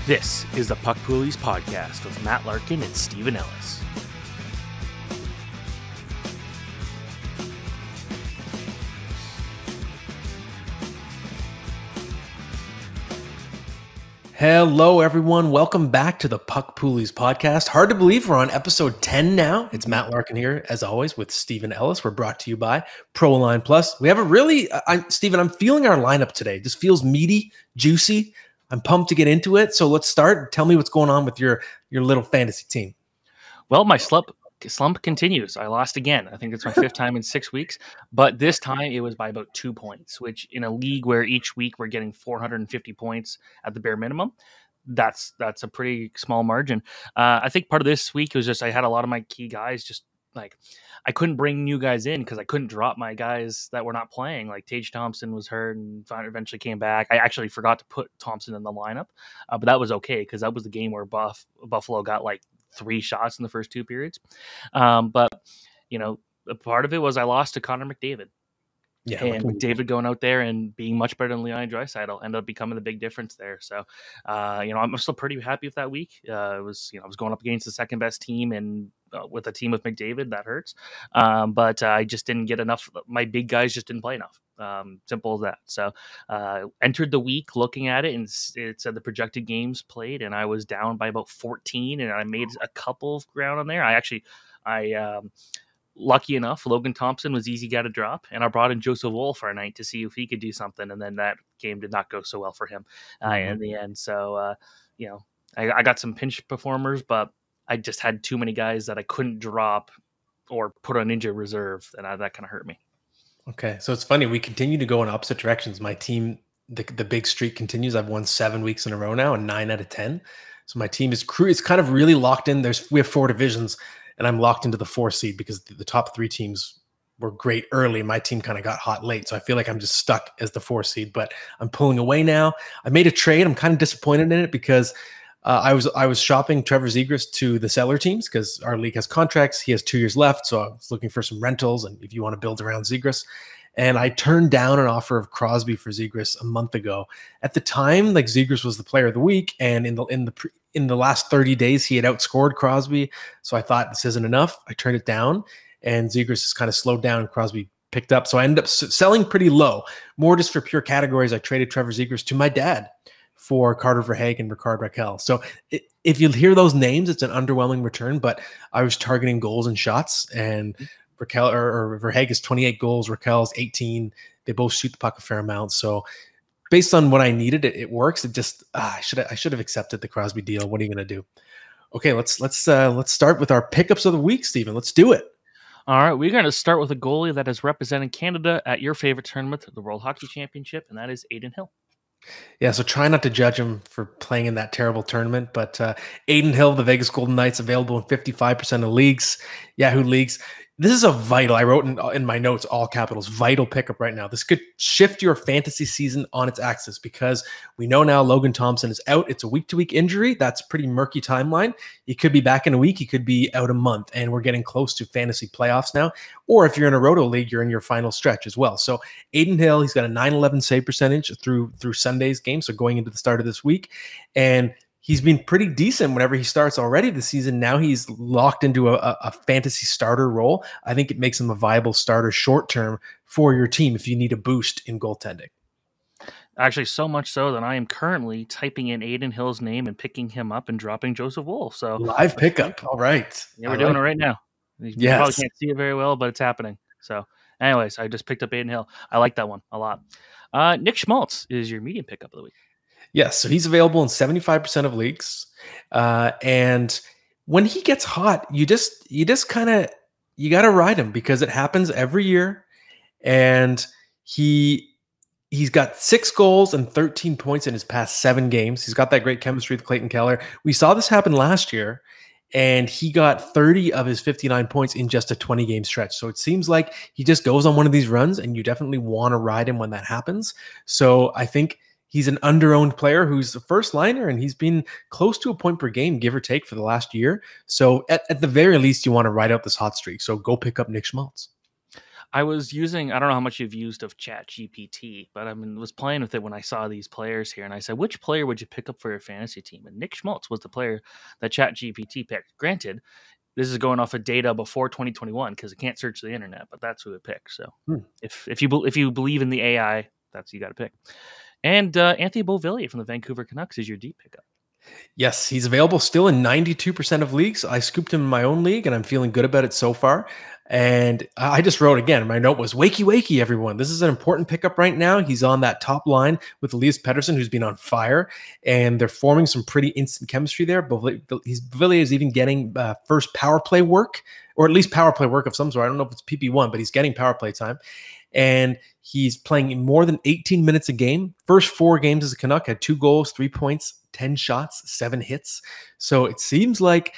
This is the PUCK POOLIES Podcast with Matt Larkin and Stephen Ellis. Hello, everyone. Welcome back to the PUCK POOLIES Podcast. Hard to believe we're on episode 10 now. It's Matt Larkin here, as always, with Stephen Ellis. We're brought to you by PROLINE Plus. We have a really, Stephen, I'm feeling our lineup today. This feels meaty, juicy. I'm pumped to get into it. So let's start. Tell me what's going on with your little fantasy team. Well, my slump continues. I lost again. I think it's my fifth time in 6 weeks, but this time it was by about 2 points, which in a league where each week we're getting 450 points at the bare minimum, that's a pretty small margin. I think part of this week was just I had a lot of my key guys just like I couldn't bring new guys in because I couldn't drop my guys that were not playing. Like Tage Thompson was hurt and eventually came back. I actually forgot to put Thompson in the lineup, but that was okay because that was the game where Buffalo got like 3 shots in the first 2 periods. But, you know, a part of it was I lost to Connor McDavid. Yeah, and McDavid going out there and being much better than Leon Draisaitl ended up becoming the big difference there. So, I'm still pretty happy with that week. I was going up against the second best team and with a team with McDavid, that hurts. But I just didn't get enough. My big guys just didn't play enough. Simple as that. So entered the week looking at it, and it said the projected games played, and I was down by about 14, and I made a couple of ground on there. Lucky enough, Logan Thompson was easy guy to drop, and I brought in Joseph Woll for a night to see if he could do something, and then that game did not go so well for him in the end. So, I got some pinch performers, but I just had too many guys that I couldn't drop or put on injured reserve, and that kind of hurt me. Okay, so it's funny. We continue to go in opposite directions. My team, the big streak continues. I've won 7 weeks in a row now, and 9 out of 10. So my team is it's kind of really locked in. We have 4 divisions, and I'm locked into the 4 seed because the top 3 teams were great early. My team kind of got hot late, so I feel like I'm just stuck as the 4 seed. But I'm pulling away now. I made a trade. I'm kind of disappointed in it because I was shopping Trevor Zegras to the seller teams because our league has contracts. He has 2 years left, so I was looking for some rentals and if you want to build around Zegras. And I turned down an offer of Crosby for Zegras a month ago. At the time, like Zegras was the player of the week, and in the last 30 days, he had outscored Crosby. So I thought this isn't enough. I turned it down, and Zegras has kind of slowed down. And Crosby picked up, so I ended up selling pretty low, more just for pure categories. I traded Trevor Zegras to my dad for Carter Verhaeghe and Rickard Rakell. So if you hear those names, it's an underwhelming return, but I was targeting goals and shots, and Rakell or Verhaeghe is 28 goals, Rakell's 18. They both shoot the puck a fair amount. So based on what I needed, it works. It just I should have accepted the Crosby deal. What are you going to do? Okay, let's start with our pickups of the week, Stephen. Let's do it. All right, we're going to start with a goalie that is representing Canada at your favorite tournament, the World Hockey Championship, and that is Adin Hill. Yeah, so try not to judge him for playing in that terrible tournament, but Adin Hill, the Vegas Golden Knights, available in 55% of leagues, Yahoo leagues. This is a vital, I wrote in my notes, all capitals, vital pickup right now. This could shift your fantasy season on its axis because we know now Logan Thompson is out. It's a week-to-week injury. That's a pretty murky timeline. He could be back in a week. He could be out a month, and we're getting close to fantasy playoffs now. Or if you're in a roto league, you're in your final stretch as well. So Adin Hill, he's got a .911 save percentage through Sunday's game, so going into the start of this week. And he's been pretty decent whenever he starts already this season. Now he's locked into a fantasy starter role. I think it makes him a viable starter short-term for your team if you need a boost in goaltending. Actually, so much so that I am currently typing in Adin Hill's name and picking him up and dropping Joseph Woll. So live pickup. All right. Yeah, we're doing it right now. You probably can't see it very well, but it's happening. So anyways, I just picked up Adin Hill. I like that one a lot. Nick Schmaltz is your medium pickup of the week. Yes, so he's available in 75% of leagues, and when he gets hot, you just kind of got to ride him because it happens every year, and he's got 6 goals and 13 points in his past 7 games. He's got that great chemistry with Clayton Keller. We saw this happen last year, and he got 30 of his 59 points in just a 20-game stretch. So it seems like he just goes on one of these runs, and you definitely want to ride him when that happens. So I think he's an under-owned player who's a first liner, and he's been close to a point per game, give or take, for the last year. So at the very least, you want to ride out this hot streak. So go pick up Nick Schmaltz. I was using, I don't know how much you've used of Chat GPT, but I was playing with it when I saw these players here, and I said, which player would you pick up for your fantasy team? And Nick Schmaltz was the player that Chat GPT picked. Granted, this is going off of data before 2021 because it can't search the internet, but that's who it picked. So if you believe in the AI, that's who you got to pick. And Anthony Beauvillier from the Vancouver Canucks is your deep pickup. Yes, he's available still in 92% of leagues. I scooped him in my own league, and I'm feeling good about it so far. And I just wrote again, my note was, wakey, wakey, everyone. This is an important pickup right now. He's on that top line with Elias Pettersson, who's been on fire, and they're forming some pretty instant chemistry there. Beauvillier is even getting first power play work, or at least power play work of some sort. I don't know if it's PP1, but he's getting power play time. And he's playing more than 18 minutes a game. First 4 games as a Canuck, had 2 goals, 3 points, 10 shots, 7 hits. So it seems like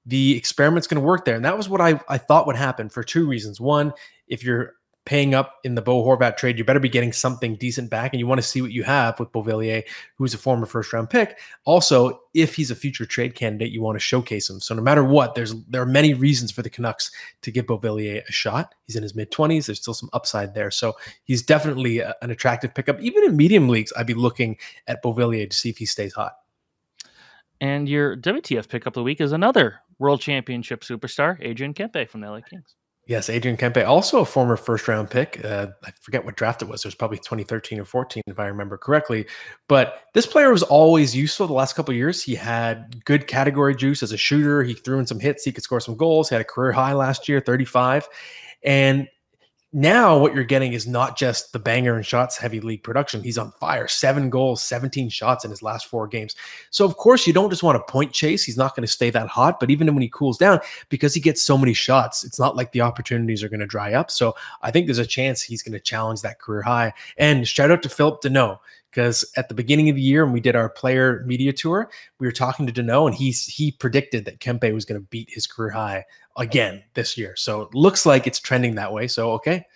the experiment's going to work there. And that was what I thought would happen for 2 reasons. One, if you're paying up in the Bo Horvat trade, you better be getting something decent back, and you want to see what you have with Beauvillier, who's a former first-round pick. Also, if he's a future trade candidate, you want to showcase him. So no matter what, there are many reasons for the Canucks to give Beauvillier a shot. He's in his mid-20s. There's still some upside there. So he's definitely an attractive pickup. Even in medium leagues, I'd be looking at Beauvillier to see if he stays hot. And your WTF pickup of the week is another World Championship superstar, Adrian Kempe from the LA Kings. Yes, Adrian Kempe, also a former first-round pick. I forget what draft it was. It was probably 2013 or 14, if I remember correctly. But this player was always useful the last couple of years. He had good category juice as a shooter. He threw in some hits. He could score some goals. He had a career high last year, 35. And now what you're getting is not just the banger and shots heavy league production. He's on fire. 7 goals, 17 shots in his last 4 games. So of course you don't just want to point chase. He's not going to stay that hot, but even when he cools down, because he gets so many shots, it's not like the opportunities are going to dry up. So I think there's a chance he's going to challenge that career high. And shout out to Philip Deneau, because at the beginning of the year when we did our player media tour, we were talking to Deneau, and he predicted that Kempe was going to beat his career high again this year. So it looks like it's trending that way. So, okay,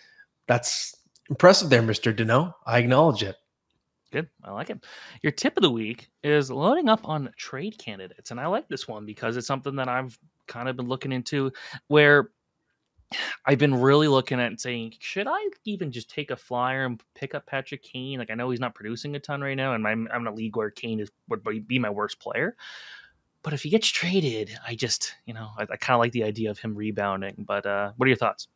that's impressive there, Mr. Deneau. I acknowledge it. Good. I like it. Your tip of the week is loading up on trade candidates. And I like this one because it's something that I've kind of been looking into, where I've been really looking at saying, should I even just take a flyer and pick up Patrick Kane? Like, I know he's not producing a ton right now, and I'm in a league where Kane would be my worst player. But if he gets traded, I just, I kind of like the idea of him rebounding. But what are your thoughts?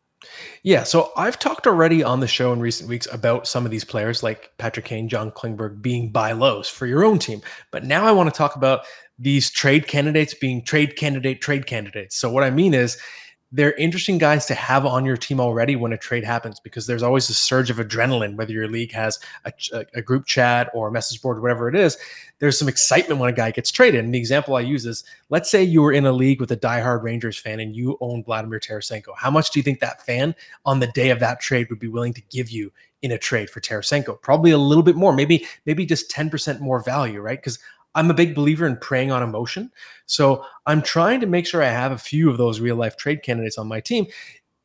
Yeah, so I've talked already on the show in recent weeks about some of these players like Patrick Kane, John Klingberg being buy lows for your own team. But now I want to talk about these trade candidates being trade candidates. So what I mean is, they're interesting guys to have on your team already when a trade happens, because there's always a surge of adrenaline, whether your league has a group chat or a message board, whatever it is. There's some excitement when a guy gets traded. And the example I use is, let's say you were in a league with a diehard Rangers fan and you own Vladimir Tarasenko. How much do you think that fan on the day of that trade would be willing to give you in a trade for Tarasenko? Probably a little bit more, maybe just 10% more value, right? Because I'm a big believer in preying on emotion. So I'm trying to make sure I have a few of those real life trade candidates on my team,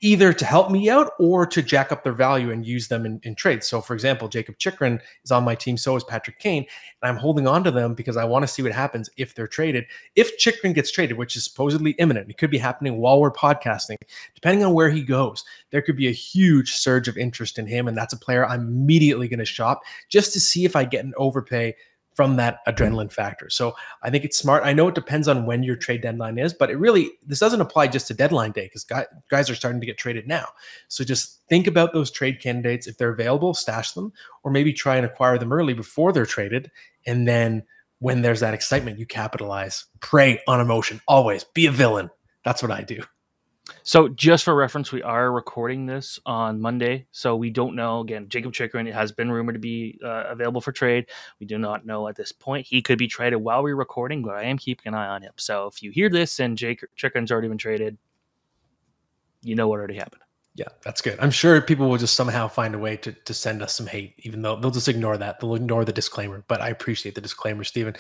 either to help me out or to jack up their value and use them in trades. So for example, Jacob Chychrun is on my team. So is Patrick Kane. And I'm holding on to them because I want to see what happens if they're traded. If Chychrun gets traded, which is supposedly imminent, it could be happening while we're podcasting, depending on where he goes, there could be a huge surge of interest in him. And that's a player I'm immediately going to shop just to see if I get an overpay from that adrenaline factor. So I think it's smart. I know it depends on when your trade deadline is, but this doesn't apply just to deadline day, because guys are starting to get traded now. So just think about those trade candidates. If they're available, stash them, or maybe try and acquire them early before they're traded. And then when there's that excitement, you capitalize. Prey on emotion. Always be a villain. That's what I do. So just for reference, we are recording this on Monday, so we don't know. Again, Jacob Chychrun has been rumored to be available for trade. We do not know at this point. He could be traded while we're recording, but I am keeping an eye on him. So if you hear this and Jacob Chychrun's already been traded, you know what already happened. Yeah, that's good. I'm sure people will just somehow find a way to send us some hate, even though they'll just ignore that. They'll ignore the disclaimer, but I appreciate the disclaimer, Stephen.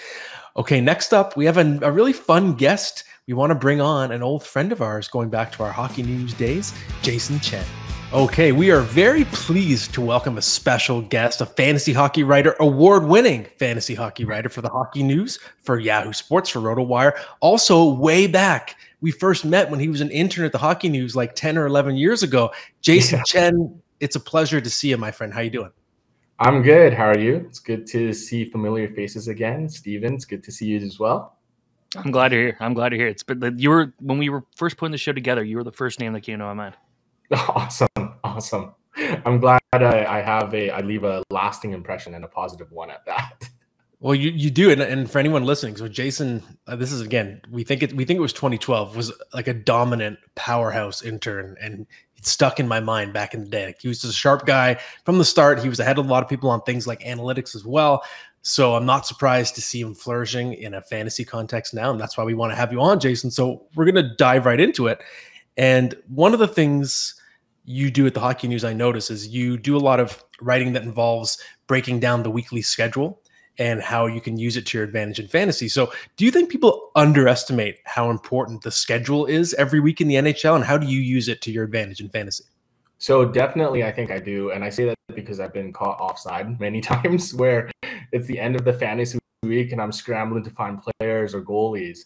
Okay, next up, we have a really fun guest. We want to bring on an old friend of ours going back to our hockey news days, Jason Chen. Okay, we are very pleased to welcome a special guest, a fantasy hockey writer, award-winning fantasy hockey writer for the Hockey News, for Yahoo Sports, for RotoWire. Also, way back, we first met when he was an intern at the Hockey News like 10 or 11 years ago. Jason Chen, it's a pleasure to see you, my friend. How you doing? I'm good. How are you? It's good to see familiar faces again. Steven, it's good to see you as well. I'm glad you're here. I'm glad you're here. It's been when we were first putting the show together, you were the first name that came to my mind. Awesome. I'm glad I leave a lasting impression and a positive one at that. Well, you do, and for anyone listening, so Jason, this is again, we think it was 2012, was like a dominant powerhouse intern, and it stuck in my mind back in the day. Like, he was just a sharp guy from the start. He was ahead of a lot of people on things like analytics as well. So I'm not surprised to see him flourishing in a fantasy context now, and that's why we want to have you on, Jason. So we're gonna dive right into it. And one of the things you do at the Hockey News, I notice, is you do a lot of writing that involves breaking down the weekly schedule and how you can use it to your advantage in fantasy. So do you think people underestimate how important the schedule is every week in the NHL, and how do you use it to your advantage in fantasy? So definitely, I think I do. And I say that because I've been caught offside many times where it's the end of the fantasy week and I'm scrambling to find players or goalies.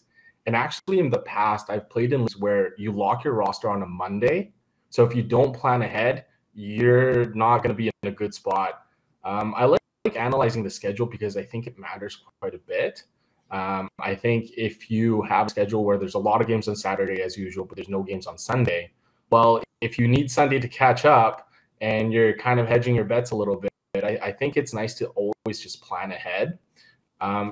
And actually in the past, I've played in leagues where you lock your roster on a Monday. So if you don't plan ahead, you're not going to be in a good spot. I like analyzing the schedule because I think it matters quite a bit. I think if you have a schedule where there's a lot of games on Saturday as usual, but there's no games on Sunday, well, if you need Sunday to catch up and you're kind of hedging your bets a little bit, I think it's nice to always just plan ahead.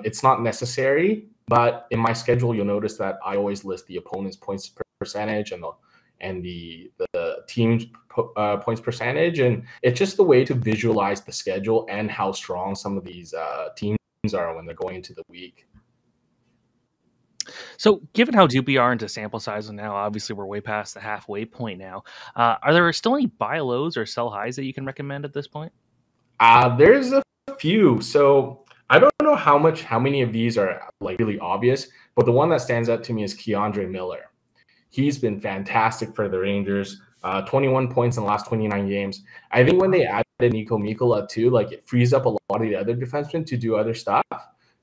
It's not necessary, but in my schedule, you'll notice that I always list the opponent's points percentage and the team's points percentage. And it's just the way to visualize the schedule and how strong some of these teams are when they're going into the week. So given how deep we are into sample size, and now obviously we're way past the halfway point now, are there still any buy lows or sell highs that you can recommend at this point? There's a few. So I don't know how many of these are like really obvious, but the one that stands out to me is K'Andre Miller. He's been fantastic for the Rangers. 21 points in the last 29 games. I think when they added Nico Mikkola too, like, it frees up a lot of the other defensemen to do other stuff,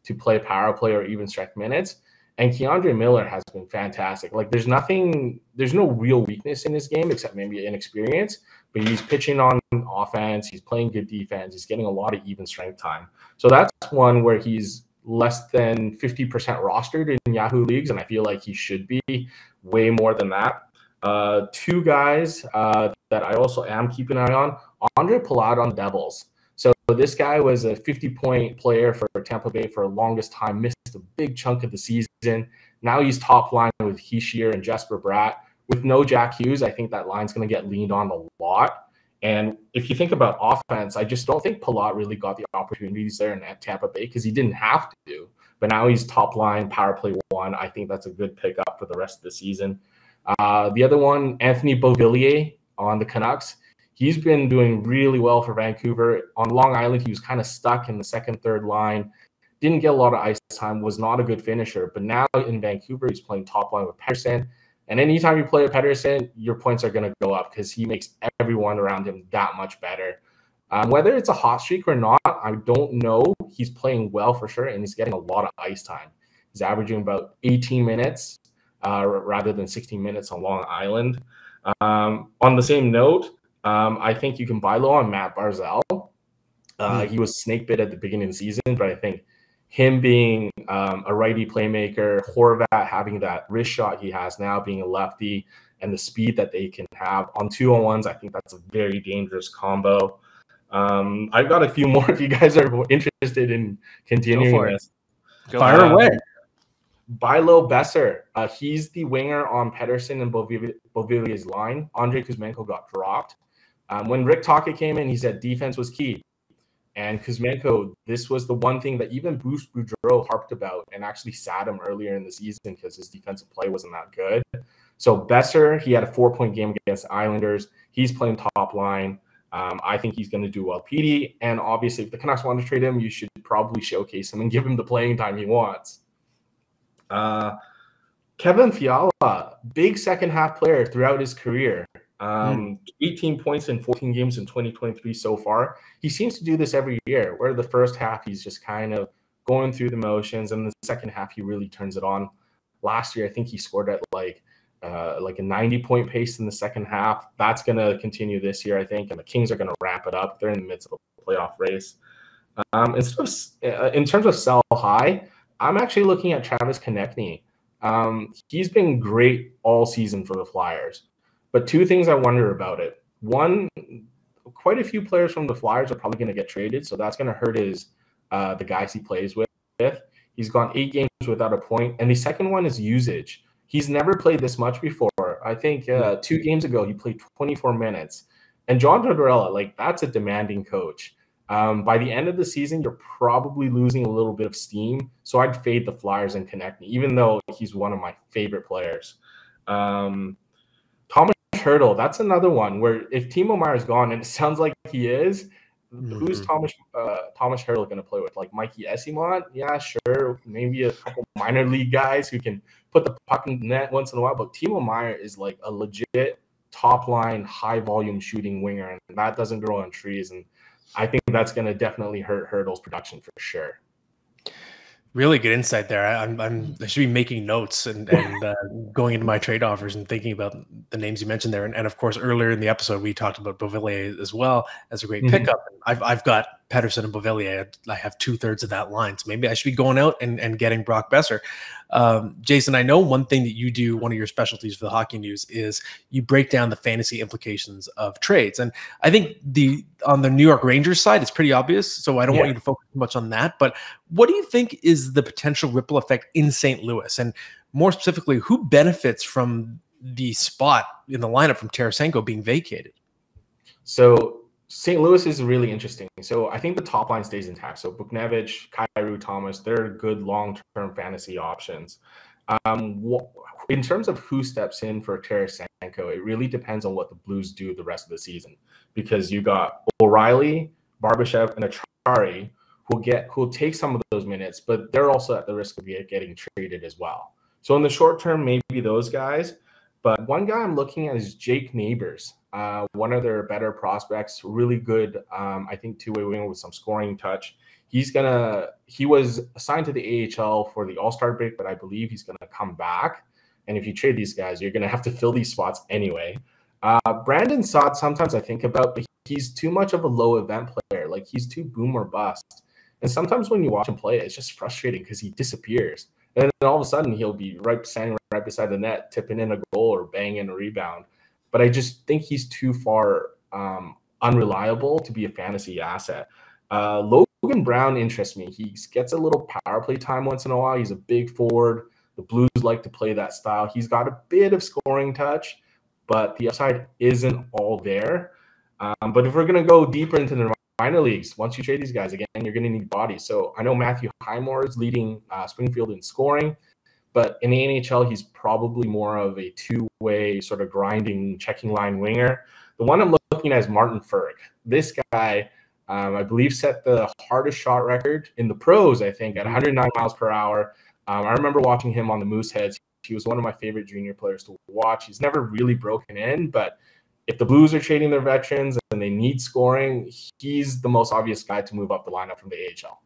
to play power play or even strike minutes. And K'Andre Miller has been fantastic. Like, there's no real weakness in his game except maybe inexperience, but he's pitching on offense. He's playing good defense. He's getting a lot of even strength time. So that's one where he's less than 50% rostered in Yahoo leagues, and I feel like he should be way more than that. Two guys that I also am keeping an eye on, Andre Palat on Devils. So this guy was a 50-point player for Tampa Bay for the longest time, missed a big chunk of the season. Now he's top line with Hischier and Jesper Bratt. With no Jack Hughes, I think that line's going to get leaned on a lot. And if you think about offense, I just don't think Palat really got the opportunities there in Tampa Bay because he didn't have to do. But now he's top line, power play one. I think that's a good pickup for the rest of the season. The other one, Anthony Beauvillier on the Canucks. He's been doing really well for Vancouver. On Long Island, he was kind of stuck in the second, third line. Didn't get a lot of ice time, was not a good finisher. But now in Vancouver, he's playing top line with Pettersson. And anytime you play with Pettersson, your points are going to go up because he makes everyone around him that much better. Whether it's a hot streak or not, I don't know. He's playing well for sure, and he's getting a lot of ice time. He's averaging about 18 minutes rather than 16 minutes on Long Island. On the same note, I think you can buy low on Matt Barzal. He was snake bit at the beginning of the season, but I think him being a righty playmaker, Horvat having that wrist shot he has now, being a lefty, and the speed that they can have on 2-on-1s, I think that's a very dangerous combo. I've got a few more if you guys are interested in continuing this. Fire away. Buy low Besser. He's the winger on Pettersson and Beauvillier's line. Andrei Kuzmenko got dropped. When Rick Tocchet came in, he said defense was key. And Kuzmenko, this was the one thing that even Bruce Boudreau harped about and actually sat him earlier in the season because his defensive play wasn't that good. So Besser, he had a 4-point game against the Islanders. He's playing top line. I think he's going to do well. PD, and obviously if the Canucks want to trade him, you should probably showcase him and give him the playing time he wants. Kevin Fiala, big second half player throughout his career. 18 points in 14 games in 2023 so far. He seems to do this every year, where the first half he's just kind of going through the motions, and the second half he really turns it on. Last year, I think he scored at like a 90-point pace in the second half. That's going to continue this year, I think, and the Kings are going to wrap it up. They're in the midst of a playoff race. In terms of sell high, I'm actually looking at Travis Konechny. He's been great all season for the Flyers. But two things I wonder about it. One, quite a few players from the Flyers are probably going to get traded, so that's going to hurt his the guys he plays with. He's gone 8 games without a point. And the second one is usage. He's never played this much before. I think 2 games ago he played 24 minutes. And John Tortorella, like, that's a demanding coach. By the end of the season, you're probably losing a little bit of steam. So I'd fade the Flyers and Konechny, even though he's one of my favorite players. Thomas Hertl, that's another one where if Timo Meier's gone, and it sounds like he is, who's Thomas Hertl going to play with? Like Mikey Esimont? Yeah, sure. Maybe a couple minor league guys who can put the puck in the net once in a while. But Timo Meier is like a legit top-line, high-volume shooting winger, and that doesn't grow on trees. And I think that's going to definitely hurt Hertl's production for sure. Really good insight there. I should be making notes and going into my trade offers and thinking about the names you mentioned there. And of course, earlier in the episode, we talked about Beauvillier as well as a great pickup. I've got Pettersson and Beauvillier. I have 2/3 of that line. So maybe I should be going out and getting Brock Besser. Jason, I know one thing that you do, one of your specialties for the Hockey News, is you break down the fantasy implications of trades. And I think on the New York Rangers side, it's pretty obvious. So I don't want you to focus too much on that. But what do you think is the potential ripple effect in St. Louis? And more specifically, who benefits from the spot in the lineup from Tarasenko being vacated? So St. Louis is really interesting. So I think the top line stays intact. So Buchnevich, Kyrou, Thomas, they're good long-term fantasy options. In terms of who steps in for Tarasenko, it really depends on what the Blues do the rest of the season. Because you got O'Reilly, Barbashev, and Achari who'll take some of those minutes, but they're also at the risk of getting traded as well. So in the short term, maybe those guys. But one guy I'm looking at is Jake Neighbors. One of their better prospects, really good, I think, two-way winger with some scoring touch. He was assigned to the AHL for the All-Star break, but I believe he's going to come back. And if you trade these guys, you're going to have to fill these spots anyway. Brandon Saad, sometimes I think about, but he's too much of a low-event player. Like, he's too boom or bust. And sometimes when you watch him play, it's just frustrating because he disappears. And then all of a sudden, he'll be standing right beside the net, tipping in a goal or banging a rebound. But I just think he's too far unreliable to be a fantasy asset. Logan Brown interests me. He gets a little power play time once in a while. He's a big forward. The Blues like to play that style. He's got a bit of scoring touch, but the upside isn't all there. But if we're going to go deeper into the minor leagues, once you trade these guys, again, you're going to need bodies. So I know Matthew Highmore is leading Springfield in scoring. But in the NHL, he's probably more of a two-way sort of grinding, checking line winger. The one I'm looking at is Martin Ferg. This guy, I believe, set the hardest shot record in the pros, I think, at 109 miles per hour. I remember watching him on the Mooseheads. He was one of my favorite junior players to watch. He's never really broken in, but if the Blues are trading their veterans and they need scoring, he's the most obvious guy to move up the lineup from the AHL.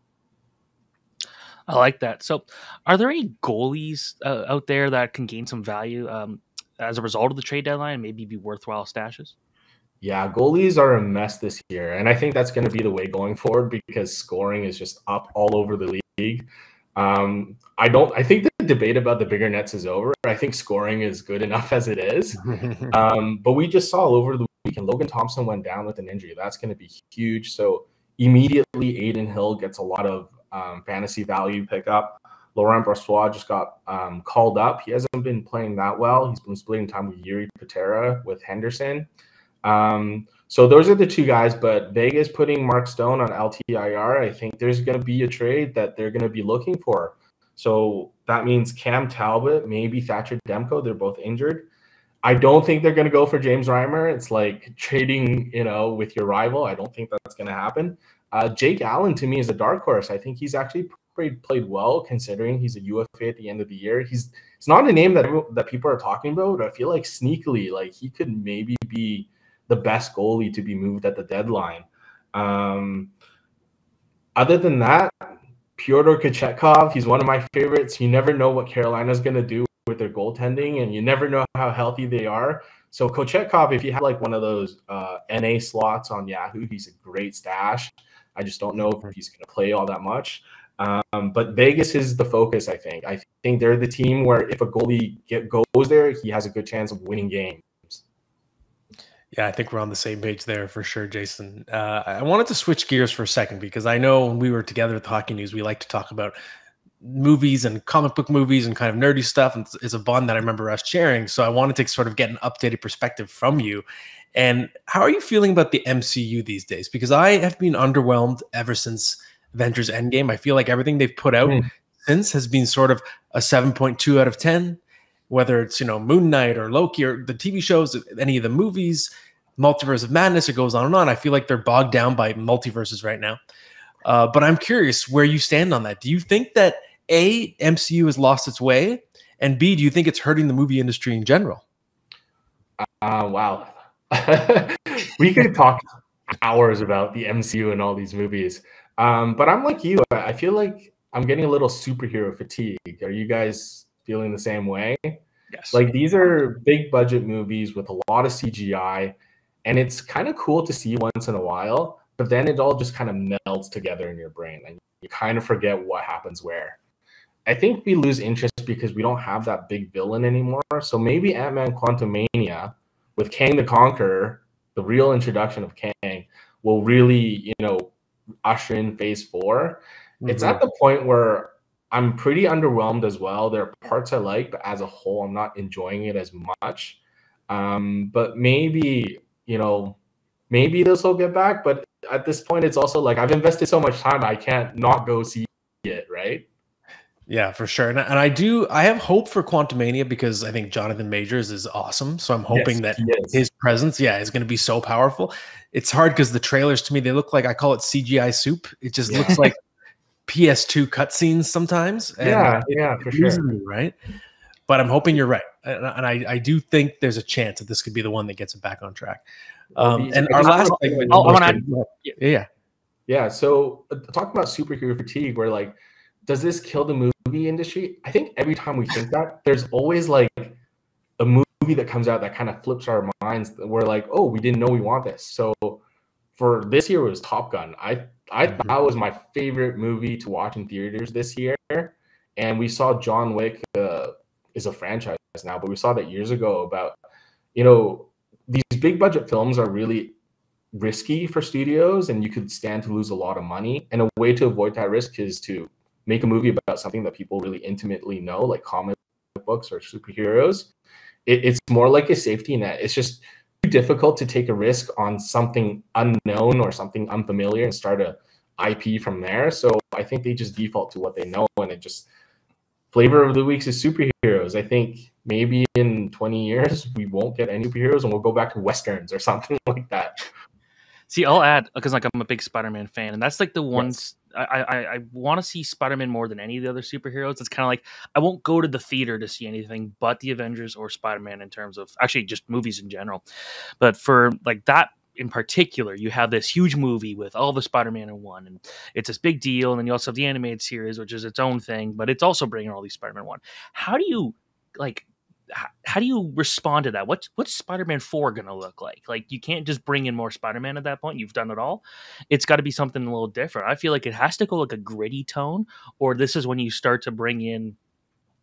I like that. So are there any goalies out there that can gain some value as a result of the trade deadline and maybe be worthwhile stashes? Yeah, goalies are a mess this year. And I think that's going to be the way going forward because scoring is just up all over the league. I think the debate about the bigger nets is over. I think scoring is good enough as it is. But we just saw all over the weekend, Logan Thompson went down with an injury. That's going to be huge. So immediately Aiden Hill gets a lot of fantasy value pickup. Laurent Brossoit just got called up. He hasn't been playing that well. He's been splitting time with Yuri Patera with Henderson. So those are the two guys, but Vegas putting Mark Stone on LTIR, I think there's going to be a trade that they're going to be looking for. So that means Cam Talbot, maybe Thatcher Demko. They're both injured. I don't think they're going to go for James Reimer. It's like trading, with your rival. I don't think that's going to happen. Jake Allen, to me, is a dark horse. I think he's actually played well considering he's a UFA at the end of the year. He's not a name that people are talking about. I feel like sneakily, like he could maybe be the best goalie to be moved at the deadline. Other than that, Pyotr Kochetkov, he's one of my favorites. You never know what Carolina's going to do with their goaltending, and you never know how healthy they are. So Kochetkov, if you have like one of those NA slots on Yahoo, he's a great stash. I just don't know if he's going to play all that much. But Vegas is the focus, I think. I think they're the team where if a goalie goes there, he has a good chance of winning games. Yeah, I think we're on the same page there for sure, Jason. I wanted to switch gears for a second because I know when we were together at the Hockey News, we like to talk about movies and comic book movies and kind of nerdy stuff. And it's a bond that I remember us sharing. So I wanted to sort of get an updated perspective from you. And how are you feeling about the MCU these days? Because I have been underwhelmed ever since Avengers Endgame. I feel like everything they've put out since has been sort of a 7.2 out of 10. Whether it's, Moon Knight or Loki or the TV shows, any of the movies, Multiverse of Madness, it goes on and on. I feel like they're bogged down by multiverses right now. But I'm curious where you stand on that. Do you think that A, MCU has lost its way? And B, do you think it's hurting the movie industry in general? Wow. We could talk hours about the MCU and all these movies. But I'm like you. I feel like I'm getting a little superhero fatigue. Are you guys feeling the same way? Yes. Like these are big budget movies with a lot of CGI, and it's kind of cool to see once in a while, but then it all just kind of melts together in your brain and you kind of forget what happens where. I think we lose interest because we don't have that big villain anymore. So maybe Ant-Man Quantumania with Kang the Conqueror, the real introduction of Kang, will really, usher in phase 4. It's at the point where I'm pretty underwhelmed as well. There are parts I like, but as a whole, I'm not enjoying it as much. But maybe, maybe this will get back. But at this point, it's also like I've invested so much time, I can't not go see it, right? Yeah, for sure. And I have hope for Quantumania because I think Jonathan Majors is awesome. So I'm hoping that his presence, is going to be so powerful. It's hard because the trailers to me, they look like, I call it CGI soup. It just looks like PS2 cutscenes sometimes. And for sure. Me, right? But I'm hoping you're right. And I do think there's a chance that this could be the one that gets it back on track. And our last segment. Yeah. So talk about superhero fatigue, where like, does this kill the movie industry? I think every time we think that, there's always like a movie that comes out that kind of flips our minds. We're like, oh, we didn't know we want this. So for this year, it was Top Gun. I that was my favorite movie to watch in theaters this year. And we saw John Wick is a franchise now, but we saw that years ago about, these big budget films are really risky for studios and you could stand to lose a lot of money. And a way to avoid that risk is to make a movie about something that people really intimately know, like comic books or superheroes. It's more like a safety net. It's just too difficult to take a risk on something unknown or something unfamiliar and start a IP from there. So I think they just default to what they know, and it just flavor of the weeks is superheroes. I think maybe in 20 years we won't get any superheroes and we'll go back to westerns or something like that. See, I'll add, because like I'm a big Spider-Man fan, and that's like the ones I want to see Spider-Man more than any of the other superheroes. It's kind of like I won't go to the theater to see anything but the Avengers or Spider-Man in terms of actually just movies in general. But for like that in particular, you have this huge movie with all the Spider-Man in one, and it's this big deal. And then you also have the animated series, which is its own thing, but it's also bringing all these Spider-Man one. How do you respond to that? What's Spider-Man 4 going to look like? Like, you can't just bring in more Spider-Man at that point. You've done it all. It's got to be something a little different. I feel like it has to go like a gritty tone, or this is when you start to bring in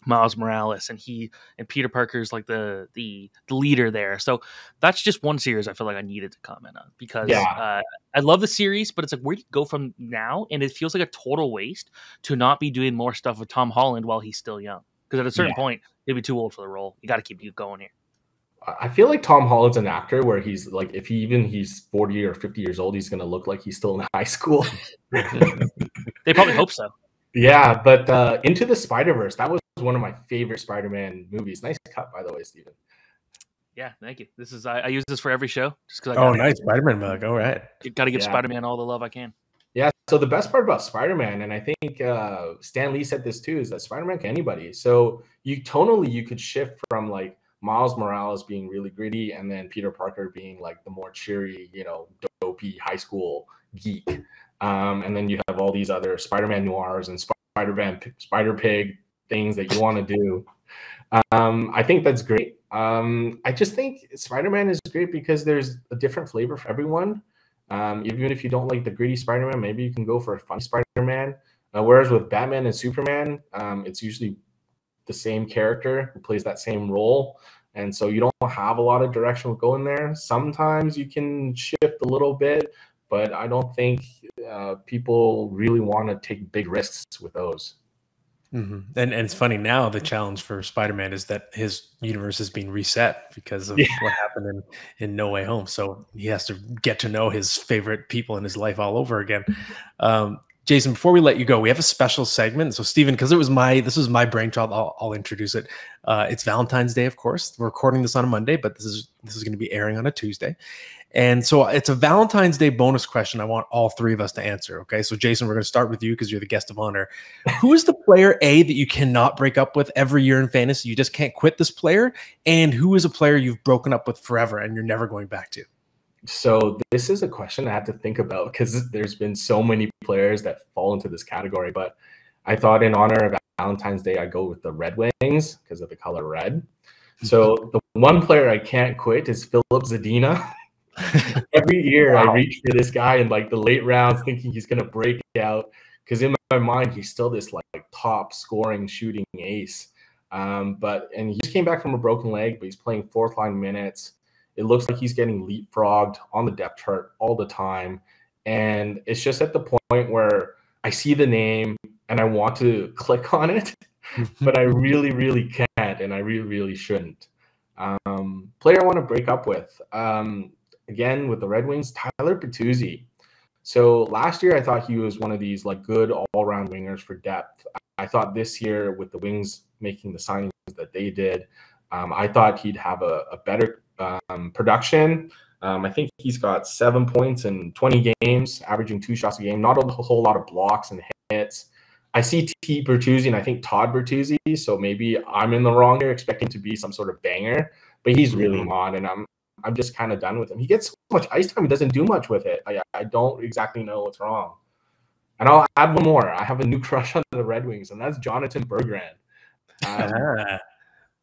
Miles Morales and Peter Parker's like the leader there. So that's just one series I feel like I needed to comment on because I love the series, but it's like, where do you go from now? And it feels like a total waste to not be doing more stuff with Tom Holland while he's still young. Because at a certain point, he'll be too old for the role. You got to keep you going here. I feel like Tom Holland's an actor where he's like, if he's 40 or 50 years old, he's going to look like he's still in high school. They probably hope so. Yeah, but Into the Spider-Verse, that was one of my favorite Spider-Man movies. Nice cut, by the way, Steven. Yeah, thank you. I use this for every show. Just because nice Spider-Man mug. All right. You got to give Spider-Man all the love I can. Yeah, so the best part about Spider-Man, and I think Stan Lee said this too, is that Spider-Man can anybody. So you tonally you could shift from like Miles Morales being really gritty, and then Peter Parker being like the more cheery, you know, dopey high school geek. And then you have all these other Spider-Man noirs and Spider-Man, Spider-Pig things that you want to do. I think that's great. I just think Spider-Man is great because there's a different flavor for everyone. Even if you don't like the gritty Spider-Man, maybe you can go for a fun Spider-Man. Whereas with Batman and Superman, it's usually the same character who plays that same role. And so you don't have a lot of direction going there. Sometimes you can shift a little bit, but I don't think people really want to take big risks with those. Mm-hmm. And it's funny now, the challenge for Spider-Man is that his universe is being reset because of what happened in No Way Home. So he has to get to know his favorite people in his life all over again. Jason, before we let you go, we have a special segment. So Stephen, because this was my brainchild, I'll introduce it. It's Valentine's Day, of course. We're recording this on a Monday, but this is going to be airing on a Tuesday. And so it's a Valentine's Day bonus question I want all three of us to answer. Okay. So Jason, we're going to start with you because you're the guest of honor. Who is the player A that you cannot break up with every year in fantasy? You just can't quit this player. And who is a player you've broken up with forever and you're never going back to? So this is a question I had to think about because there's been so many players that fall into this category. But I thought in honor of Valentine's Day, I'd go with the Red Wings because of the color red. So the one player I can't quit is Philip Zadina. Every year I reach for this guy in like the late rounds thinking he's going to break out because in my mind he's still this like top scoring shooting ace. And he just came back from a broken leg, but he's playing fourth line minutes. It looks like he's getting leapfrogged on the depth chart all the time. And it's just at the point where I see the name and I want to click on it, but I really, really can't, and I really, really shouldn't. Player I want to break up with. Again, with the Red Wings, Tyler Bertuzzi. So last year, I thought he was one of these like good all-around wingers for depth. I thought this year, with the Wings making the signings that they did, I thought he'd have a better production. I think he's got 7 points in 20 games, averaging 2 shots a game. Not a whole lot of blocks and hits. I see T. Bertuzzi and I think Todd Bertuzzi, so maybe I'm in the wrong here, expecting to be some sort of banger, but he's really not, and I'm just kind of done with him. He gets so much ice time, he doesn't do much with it. I don't exactly know what's wrong. And I'll add one more. I have a new crush on the Red Wings, and that's Jonathan Berggren.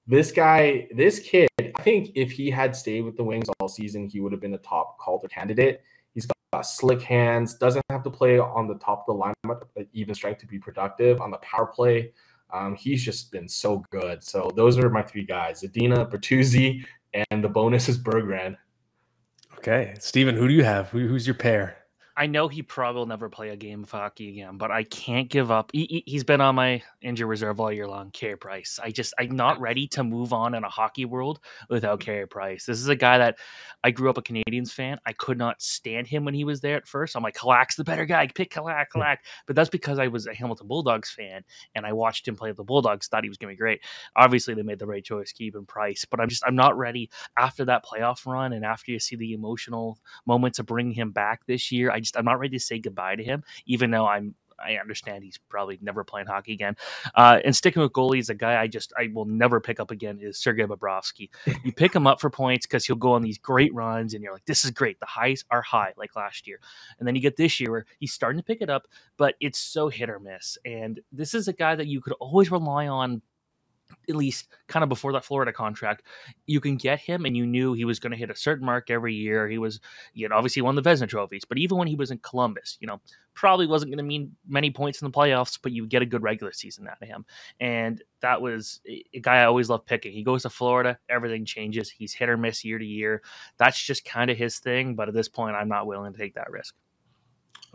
This kid, I think if he had stayed with the Wings all season, he would have been a top Calder candidate. He's got slick hands, doesn't have to play on the top of the lineup at even strength to be productive on the power play. He's just been so good. So those are my three guys: Zadina, Bertuzzi, and the bonus is Berggren. Okay, Steven, who do you have? Who's your pair? I know he probably will never play a game of hockey again, but I can't give up. He's been on my injury reserve all year long, Carey Price. I'm not ready to move on in a hockey world without Carey Price. This is a guy that I grew up a Canadiens fan. I could not stand him when he was there at first. I'm like, Halak's the better guy. Pick Halak. But that's because I was a Hamilton Bulldogs fan, and I watched him play with the Bulldogs, thought he was going to be great. Obviously, they made the right choice, keeping Price. But I'm not ready after that playoff run and after you see the emotional moments of bringing him back this year. I'm not ready to say goodbye to him, even though I understand he's probably never playing hockey again. And sticking with goalies, a guy I will never pick up again is Sergei Bobrovsky. You pick him up for points because he'll go on these great runs, and you're like, this is great. The highs are high, like last year. And then you get this year where he's starting to pick it up, but it's so hit or miss. And this is a guy that you could always rely on, at least kind of before that Florida contract. You can get him, and you knew he was going to hit a certain mark every year. He was, obviously won the Vezina trophies, but even when he was in Columbus, probably wasn't going to mean many points in the playoffs, but you get a good regular season out of him. And that was a guy I always loved picking. He goes to Florida, everything changes. He's hit or miss year to year. That's just kind of his thing. But at this point, I'm not willing to take that risk.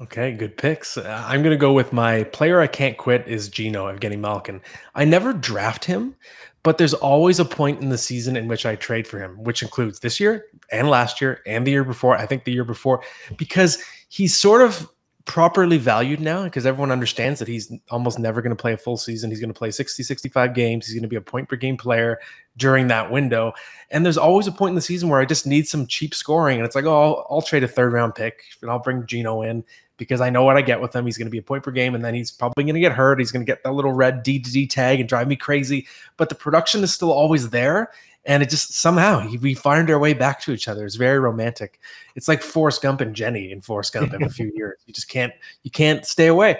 Okay, good picks. I'm going to go with my player I can't quit is Gino Evgeny Malkin. I never draft him, but there's always a point in the season in which I trade for him, which includes this year and last year and the year before. I think the year before, because he's sort of properly valued now because everyone understands that he's almost never going to play a full season. He's going to play 60, 65 games. He's going to be a point per game player during that window. And there's always a point in the season where I just need some cheap scoring. And it's like, oh, I'll trade a 3rd round pick and I'll bring Gino in because I know what I get with him. He's going to be a point per game and then he's probably going to get hurt. He's going to get that little red D tag and drive me crazy. But the production is still always there. And it just somehow we find our way back to each other. It's very romantic. It's like Forrest Gump and Jenny in Forrest Gump in a few years. You can't stay away.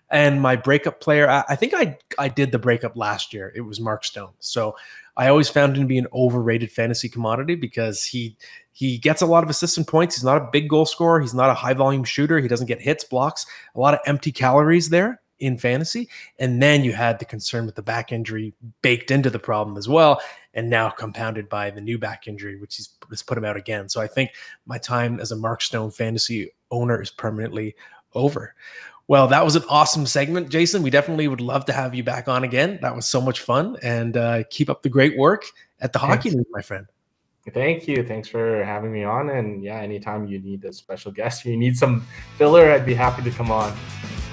And my breakup player, I think I did the breakup last year. It was Markstrom. So I always found him to be an overrated fantasy commodity because he gets a lot of assists and points. He's not a big goal scorer. He's not a high volume shooter. He doesn't get hits, blocks, a lot of empty calories there in fantasy. And then you had the concern with the back injury baked into the problem as well. And now compounded by the new back injury, which has put him out again. So I think my time as a Markstrom fantasy owner is permanently over. Well, that was an awesome segment, Jason. We definitely would love to have you back on again. That was so much fun. And keep up the great work at the Hockey League, my friend. Thank you. Thanks for having me on. And yeah, anytime you need a special guest, you need some filler, I'd be happy to come on.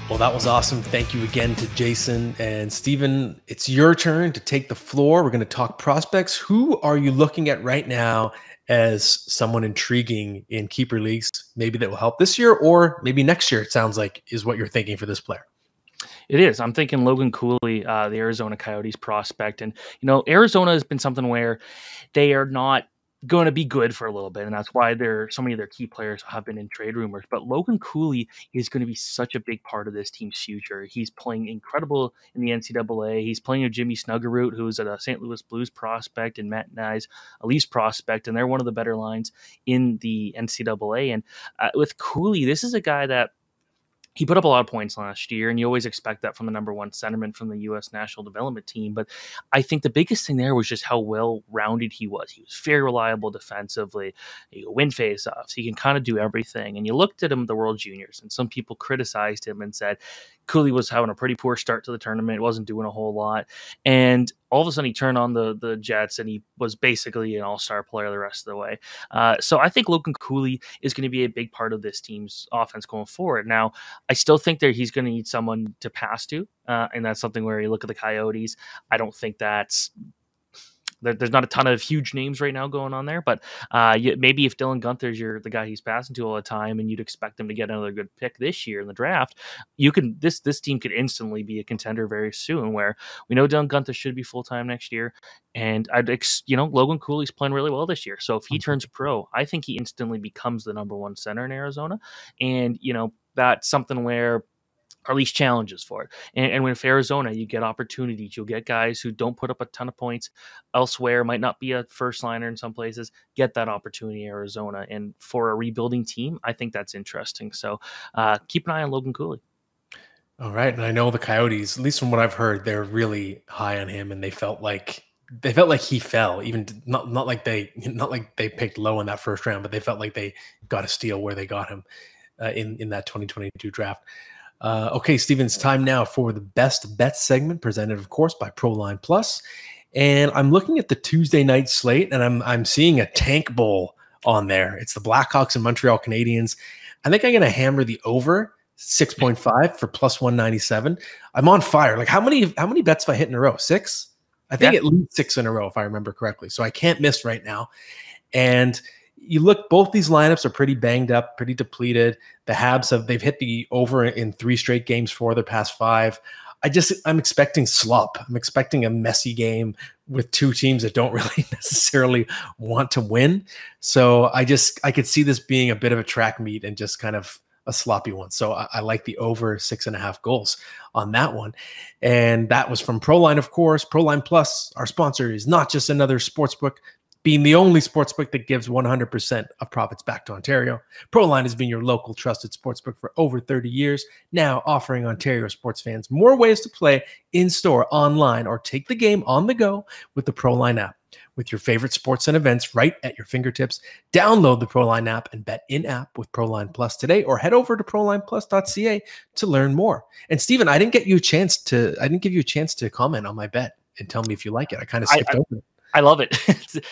Well, that was awesome. Thank you again to Jason and Steven. It's your turn to take the floor. We're going to talk prospects. Who are you looking at right now as someone intriguing in keeper leagues, maybe that will help this year or maybe next year, it sounds like is what you're thinking for this player? It is. I'm thinking Logan Cooley, the Arizona Coyotes prospect. And, Arizona has been something where they are not going to be good for a little bit, and that's why so many of their key players have been in trade rumors. But Logan Cooley is going to be such a big part of this team's future. He's playing incredible in the NCAA. He's playing with Jimmy Snuggerud, who's a St. Louis Blues prospect, and Matt Nye's a Leafs prospect, and they're one of the better lines in the NCAA. And with Cooley, this is a guy that he put up a lot of points last year, and you always expect that from the number one centerman from the U.S. national development team. But I think the biggest thing there was just how well-rounded he was. He was very reliable defensively. He could win face-offs. He can kind of do everything. And you looked at him at the World Juniors, and some people criticized him and said Cooley was having a pretty poor start to the tournament, wasn't doing a whole lot. And all of a sudden he turned on the Jets, and he was basically an all-star player the rest of the way. So I think Logan Cooley is going to be a big part of this team's offense going forward. Now, I still think that he's going to need someone to pass to, and that's something where you look at the Coyotes. I don't think there's not a ton of huge names right now going on there, but maybe if Dylan Guenther's the guy he's passing to all the time, and you'd expect him to get another good pick this year in the draft, this team could instantly be a contender very soon. Where we know Dylan Guenther should be full time next year, and Logan Cooley's playing really well this year. So if he turns pro, I think he instantly becomes the number one center in Arizona, and that's something where. Or at least challenges for it. And with Arizona, you get opportunities. You'll get guys who don't put up a ton of points elsewhere, might not be a first liner in some places, get that opportunity in Arizona. And for a rebuilding team, I think that's interesting. So keep an eye on Logan Cooley. All right. And I know the Coyotes, at least from what I've heard, they're really high on him, and they felt like he fell, even not like they picked low in that first round, but they felt like they got a steal where they got him in that 2022 draft. Okay, Steven, it's time now for the best bets segment, presented, of course, by PROLINE Plus. And I'm looking at the Tuesday night slate, and I'm seeing a tank bowl on there. It's the Blackhawks and Montreal Canadiens. I think I'm going to hammer the over 6.5 for plus 197. I'm on fire. Like how many bets have I hit in a row? 6? I think at least 6 in a row, if I remember correctly. So I can't miss right now. And you look, both these lineups are pretty banged up, pretty depleted. The Habs they've hit the over in 3 straight games for their past 5. I'm expecting slop. I'm expecting a messy game with 2 teams that don't really necessarily want to win. So I could see this being a bit of a track meet and just kind of a sloppy one. So I like the over 6.5 goals on that one. And that was from PROLINE, of course. PROLINE Plus, our sponsor, is not just another sportsbook, being the only sportsbook that gives 100% of profits back to Ontario. PROLINE has been your local trusted sportsbook for over 30 years, now offering Ontario sports fans more ways to play in-store, online, or take the game on the go with the PROLINE app. With your favorite sports and events right at your fingertips, download the PROLINE app and bet in-app with PROLINE Plus today, or head over to ProLinePlus.ca to learn more. And Steven, I didn't give you a chance to comment on my bet and tell me if you like it. I kind of skipped over it. I love it.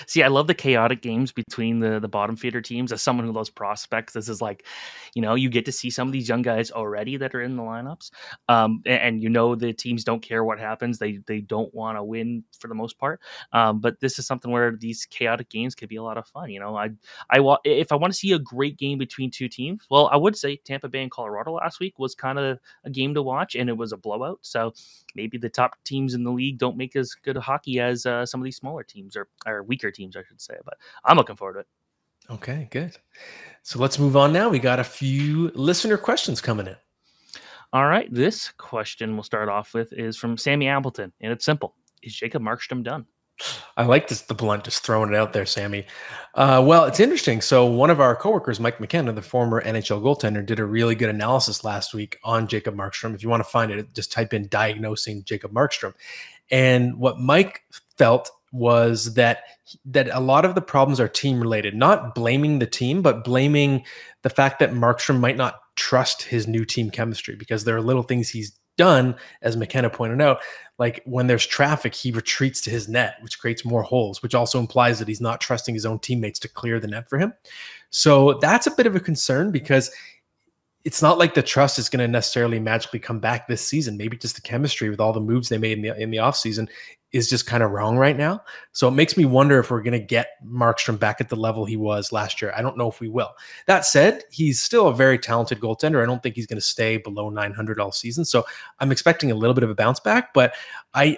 See, I love the chaotic games between the bottom feeder teams. As someone who loves prospects, this is like, you get to see some of these young guys already that are in the lineups. And the teams don't care what happens. They don't want to win for the most part. But this is something where these chaotic games could be a lot of fun. If I want to see a great game between two teams, well, I would say Tampa Bay and Colorado last week was kind of a game to watch, and it was a blowout. So maybe the top teams in the league don't make as good a hockey as some of these smaller teams or weaker teams, I should say. But I'm looking forward to it. Okay, good. So let's move on now. We got a few listener questions coming in. All right. This question we'll start off with is from Sammy Appleton, and it's simple. Is Jacob Markstrom done? I like this, the blunt, just throwing it out there, Sammy. Well, it's interesting. So one of our coworkers, Mike McKenna, the former NHL goaltender, did a really good analysis last week on Jacob Markstrom. If you want to find it, just type in diagnosing Jacob Markstrom. And what Mike felt was that a lot of the problems are team related, not blaming the team, but blaming the fact that Markstrom might not trust his new team chemistry, because there are little things he's done, as McKenna pointed out, like when there's traffic, he retreats to his net, which creates more holes, which also implies that he's not trusting his own teammates to clear the net for him. So that's a bit of a concern, because it's not like the trust is going to necessarily magically come back this season. Maybe just the chemistry with all the moves they made in the offseason is just kind of wrong right now. So it makes me wonder if we're going to get Markstrom back at the level he was last year. I don't know if we will. That said, he's still a very talented goaltender. I don't think he's going to stay below 900 all season. So I'm expecting a little bit of a bounce back, but I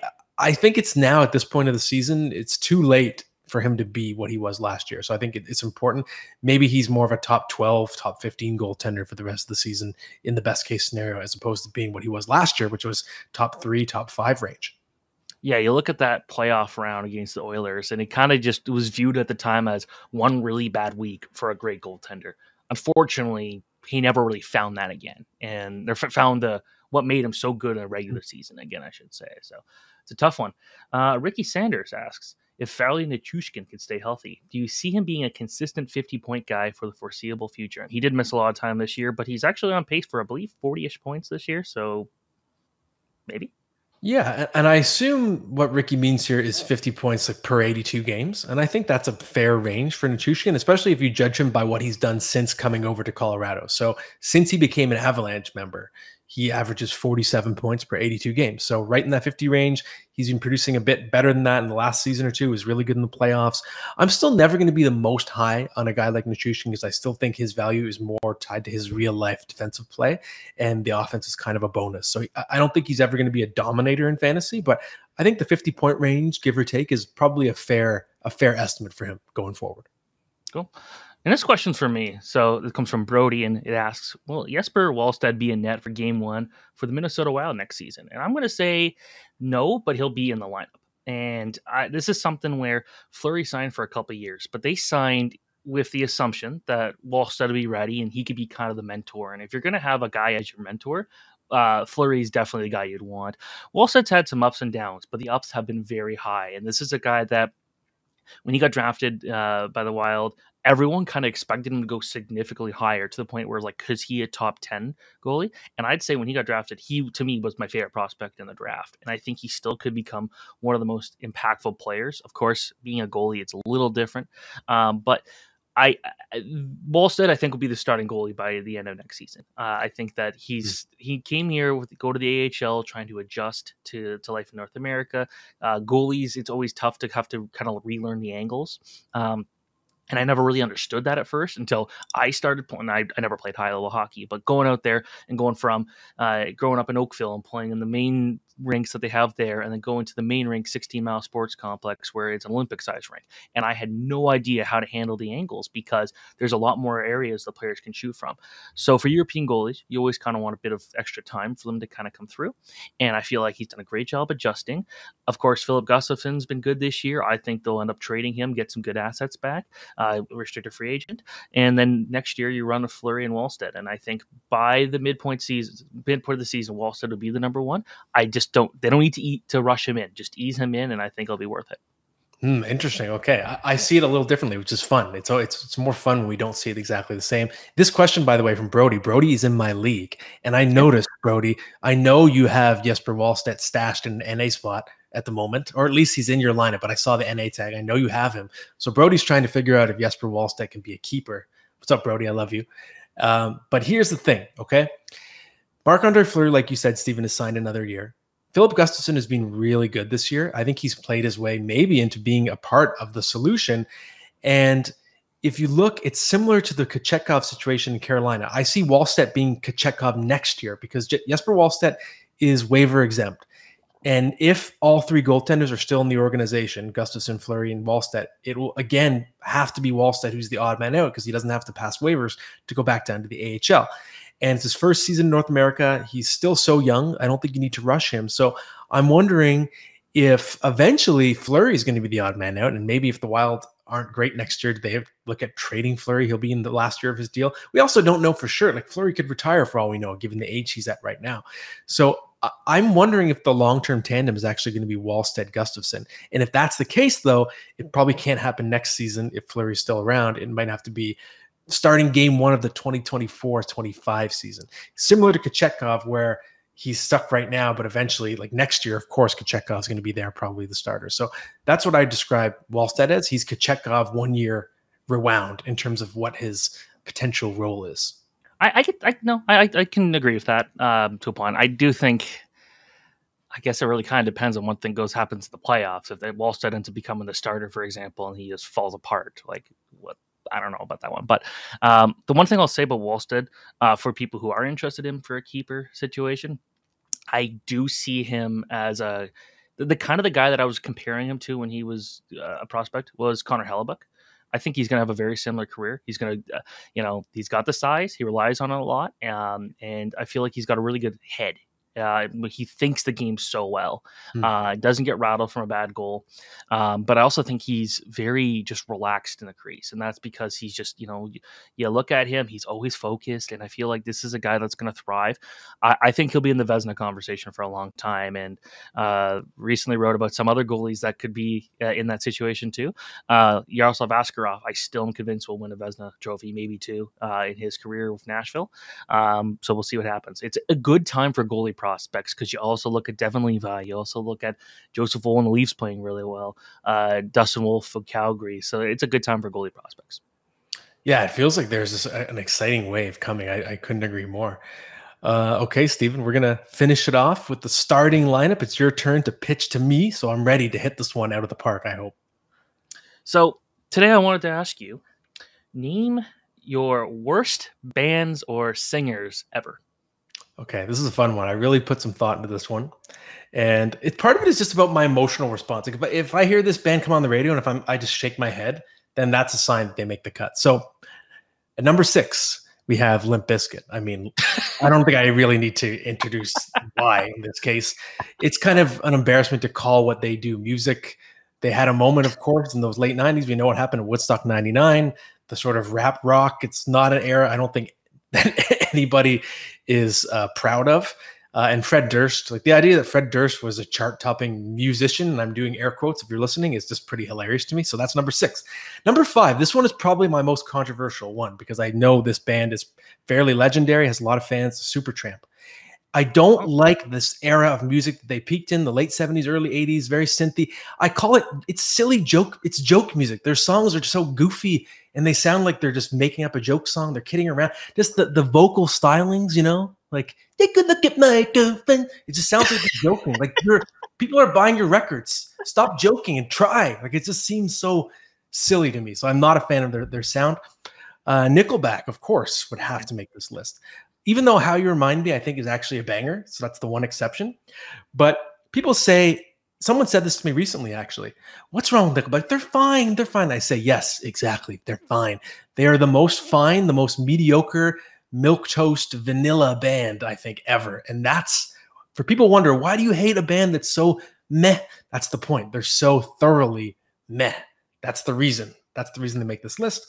think it's now at this point of the season, it's too late for him to be what he was last year. So I think it's important. Maybe he's more of a top 12, top 15 goaltender for the rest of the season in the best case scenario, as opposed to being what he was last year, which was top 3, top 5 range. Yeah, you look at that playoff round against the Oilers, and it kind of just was viewed at the time as one really bad week for a great goaltender. Unfortunately, he never really found that again, and they found what made him so good in a regular season again, I should say. So it's a tough one. Ricky Sanders asks, if Farley Nichushkin could stay healthy, do you see him being a consistent 50-point guy for the foreseeable future? And he did miss a lot of time this year, but he's actually on pace for, I believe, 40-ish points this year, so maybe. Yeah, and I assume what Ricky means here is 50 points like per 82 games. And I think that's a fair range for Nichushkin, especially if you judge him by what he's done since coming over to Colorado. So since he became an Avalanche member, he averages 47 points per 82 games. So right in that 50 range, he's been producing a bit better than that in the last season or two. He was really good in the playoffs. I'm still never going to be the most high on a guy like Nichushkin, because I still think his value is more tied to his real life defensive play, and the offense is kind of a bonus. So I don't think he's ever going to be a dominator in fantasy, but I think the 50-point range, give or take, is probably a fair estimate for him going forward. Cool. And this question's for me. So it comes from Brody, and it asks, will Jesper Wallstedt be in net for game 1 for the Minnesota Wild next season? And I'm going to say no, but he'll be in the lineup. And this is something where Fleury signed for a couple of years, but they signed with the assumption that Wallstedt will be ready and he could be kind of the mentor. And if you're going to have a guy as your mentor, Fleury is definitely the guy you'd want. Wallstedt's had some ups and downs, but the ups have been very high. And this is a guy that when he got drafted by the Wild, everyone kind of expected him to go significantly higher, to the point where, like, because he a top 10 goalie. And I'd say when he got drafted, he, to me, was my favorite prospect in the draft. And I think he still could become one of the most impactful players. Of course, being a goalie, it's a little different. But Wallstedt, I think, will be the starting goalie by the end of next season. I think that he came here go to the AHL trying to adjust to life in North America. Goalies, it's always tough to have to kind of relearn the angles. And I never really understood that at first until I started playing. I never played high-level hockey, but going out there and going from growing up in Oakville and playing in the main rinks that they have there, and then going to the main rink, 16-mile sports complex, where it's an Olympic-sized rink. And I had no idea how to handle the angles, because there's a lot more areas the players can shoot from. So for European goalies, you always kind of want a bit of extra time for them to kind of come through. And I feel like he's done a great job adjusting. Of course, Philip Gustafsson's been good this year. I think they'll end up trading him, get some good assets back, restricted free agent. And then next year you run with Fleury and Wallstedt. And I think by the midpoint of the season, Wallstedt will be the number one. They don't need to rush him in. Just ease him in, and I think it'll be worth it. Interesting. Okay. I see it a little differently, which is fun. It's more fun when we don't see it exactly the same. This question, by the way, from Brody. Brody is in my league, and I noticed, Brody, I know you have Jesper Wallstedt stashed in an NA spot. at the moment, or at least he's in your lineup, but I saw the NA tag. I know you have him. So Brody's trying to figure out if Jesper Wallstedt can be a keeper. What's up, Brody? I love you. But here's the thing, okay? Marc-Andre Fleury, like you said, Steven, has signed another year. Philip Gustafsson has been really good this year. I think he's played his way maybe into being a part of the solution. And if you look, it's similar to the Kochetkov situation in Carolina. I see Wallstedt being Kochetkov next year because Jesper Wallstedt is waiver exempt. And if all three goaltenders are still in the organization, Gustafsson, Fleury, and Wallstedt, it will again have to be Wallstedt who's the odd man out because he doesn't have to pass waivers to go back down to the AHL. And it's his first season in North America. He's still so young. I don't think you need to rush him. So I'm wondering if eventually Fleury is going to be the odd man out, and maybe if the Wild aren't great next year, do they look at trading Fleury? He'll be in the last year of his deal. We also don't know for sure. Like Fleury could retire for all we know, given the age he's at right now. So I'm wondering if the long-term tandem is actually going to be Wallstedt-Gustafsson. And if that's the case, though, it probably can't happen next season if Fleury's still around. It might have to be starting game one of the 2024-25 season. Similar to Kochetkov, where he's stuck right now, but eventually, like next year, of course, Kochetkov is going to be there, probably the starter. So that's what I describe Wallstedt as. He's Kochetkov 1 year rewound in terms of what his potential role is. I can agree with that to a point. I do think, I guess it really kind of depends on what thing happens in the playoffs. If Wallstedt ends up becoming the starter, for example, and he just falls apart, like what? I don't know about that one. But the one thing I'll say about Wallstedt, for people who are interested in for a keeper situation, I do see him as the kind of the guy that I was comparing him to when he was a prospect was Connor Hellebuck. I think he's going to have a very similar career. He's going to, he's got the size. He relies on it a lot. And I feel like he's got a really good head. He thinks the game so well. Doesn't get rattled from a bad goal. But I also think he's very just relaxed in the crease. And that's because he's just, you look at him, he's always focused. And I feel like this is a guy that's going to thrive. I think he'll be in the Vezina conversation for a long time. And recently wrote about some other goalies that could be in that situation too. Yaroslav Askarov, I still am convinced will win a Vezina trophy, maybe two, in his career with Nashville. So we'll see what happens. It's a good time for goalie prospects because you also look at Devin Levi, you also look at Joseph Woll and the Leafs playing really well, Dustin Wolf of Calgary. So it's a good time for goalie prospects. Yeah, it feels like there's an exciting wave coming. I couldn't agree more. Okay, Steven, we're gonna finish it off with the starting lineup. It's your turn to pitch to me, so I'm ready to hit this one out of the park, I hope. So today I wanted to ask you, name your worst bands or singers ever. Okay, this is a fun one. I really put some thought into this one. And part of it is just about my emotional response. Like if I hear this band come on the radio and if I just shake my head, then that's a sign that they make the cut. So at number 6, we have Limp Bizkit. I mean, I don't think I really need to introduce why in this case. It's kind of an embarrassment to call what they do music. They had a moment, of course, in those late 90s. We know what happened in Woodstock 99, the sort of rap rock. It's not an era I don't think that anybody is proud of. And Fred Durst, like the idea that Fred Durst was a chart-topping musician, and I'm doing air quotes if you're listening, is just pretty hilarious to me. So that's number 6. Number 5, this one is probably my most controversial one because I know this band is fairly legendary, has a lot of fans, Supertramp. I don't like this era of music that they peaked in the late 70s, early 80s, very synthy. I call it's silly joke. It's joke music. Their songs are so goofy and they sound like they're just making up a joke song. They're kidding around. Just the vocal stylings, like they could look at my girlfriend. It just sounds like they're joking. Like people are buying your records. Stop joking and try. Like it just seems so silly to me. So I'm not a fan of their sound. Nickelback, of course, would have to make this list. Even though How You Remind Me, I think, is actually a banger. So that's the one exception. But people say, someone said this to me recently, actually. What's wrong with Nickelback? They're fine. They're fine. I say, yes, exactly. They're fine. They are the most fine, the most mediocre, milquetoast, vanilla band, I think, ever. And that's, for people wonder, why do you hate a band that's so meh? That's the point. They're so thoroughly meh. That's the reason. That's the reason they make this list.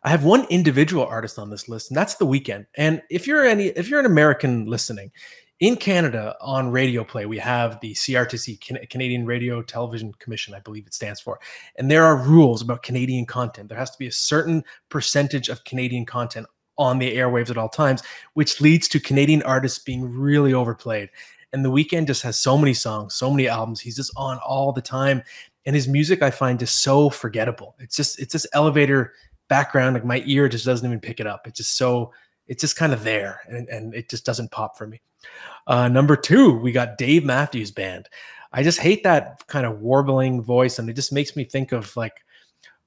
I have one individual artist on this list, and that's The Weeknd. And if you're an American listening, in Canada on radio play, we have the CRTC, Canadian Radio Television Commission, I believe it stands for. And there are rules about Canadian content. There has to be a certain percentage of Canadian content on the airwaves at all times, which leads to Canadian artists being really overplayed. And The Weeknd just has so many songs, so many albums. He's just on all the time. And his music, I find, just so forgettable. It's just elevator background. Like my ear just doesn't even pick it up. It's just kind of there, and it just doesn't pop for me. Number 2, we got Dave Matthews Band. I just hate that kind of warbling voice, and it just makes me think of like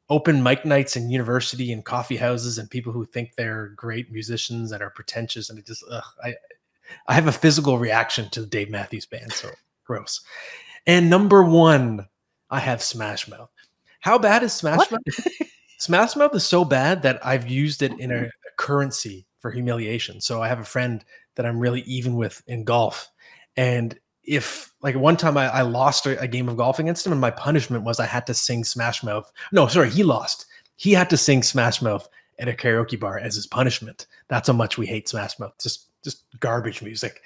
open mic nights in university and coffee houses and people who think they're great musicians and are pretentious. And it just, I have a physical reaction to the Dave Matthews Band. So gross. And number 1, I have Smash Mouth. How bad is Smash Mouth? Smash Mouth is so bad that I've used it in a currency for humiliation. So I have a friend that I'm really even with in golf. And if like one time I lost a game of golf against him, and my punishment was I had to sing Smash Mouth. No, sorry, he lost. He had to sing Smash Mouth at a karaoke bar as his punishment. That's how much we hate Smash Mouth. Just garbage music.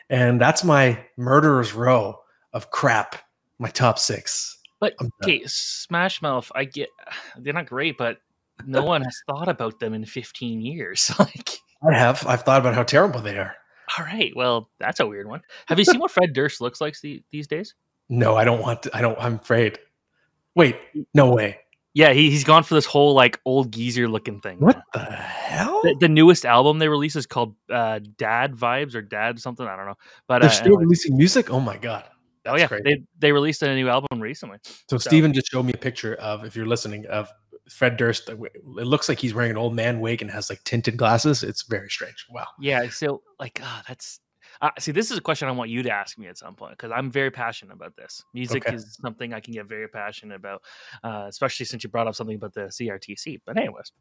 And that's my murderer's row of crap, my top 6. But okay, Smash Mouth, I get they're not great, but no one has thought about them in 15 years. Like I've thought about how terrible they are. All right. Well, that's a weird one. Have you seen what Fred Durst looks like these days? No, I don't want to. I'm afraid. Wait, no way. Yeah, he's gone for this whole like old geezer looking thing. What the hell? The newest album they released is called Dad Vibes or Dad something. I don't know. But they're still releasing music? Oh my God. That's crazy. They released a new album recently. So Steven just showed me a picture of, if you're listening, of Fred Durst. It looks like he's wearing an old man wig and has like tinted glasses. It's very strange. Wow. Yeah. So like, that's see, this is a question I want you to ask me at some point, because I'm very passionate about this. Music is something I can get very passionate about, especially since you brought up something about the CRTC. But anyways,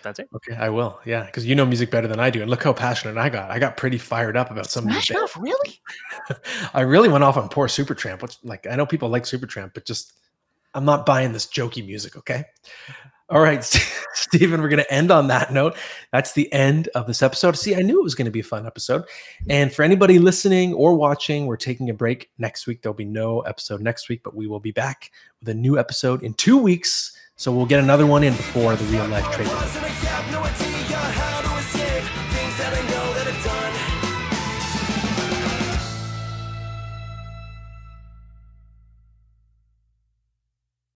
that's it. Okay, I will. Yeah, because you know music better than I do. And look how passionate I got. I got pretty fired up about some Smash Mouth, really? I really went off on poor Supertramp. Which, like, I know people like Supertramp, but just I'm not buying this jokey music, okay? All right, Steven, we're going to end on that note. That's the end of this episode. See, I knew it was going to be a fun episode. And for anybody listening or watching, we're taking a break next week. There'll be no episode next week, but we will be back with a new episode in 2 weeks. So we'll get another one in before the real life trade.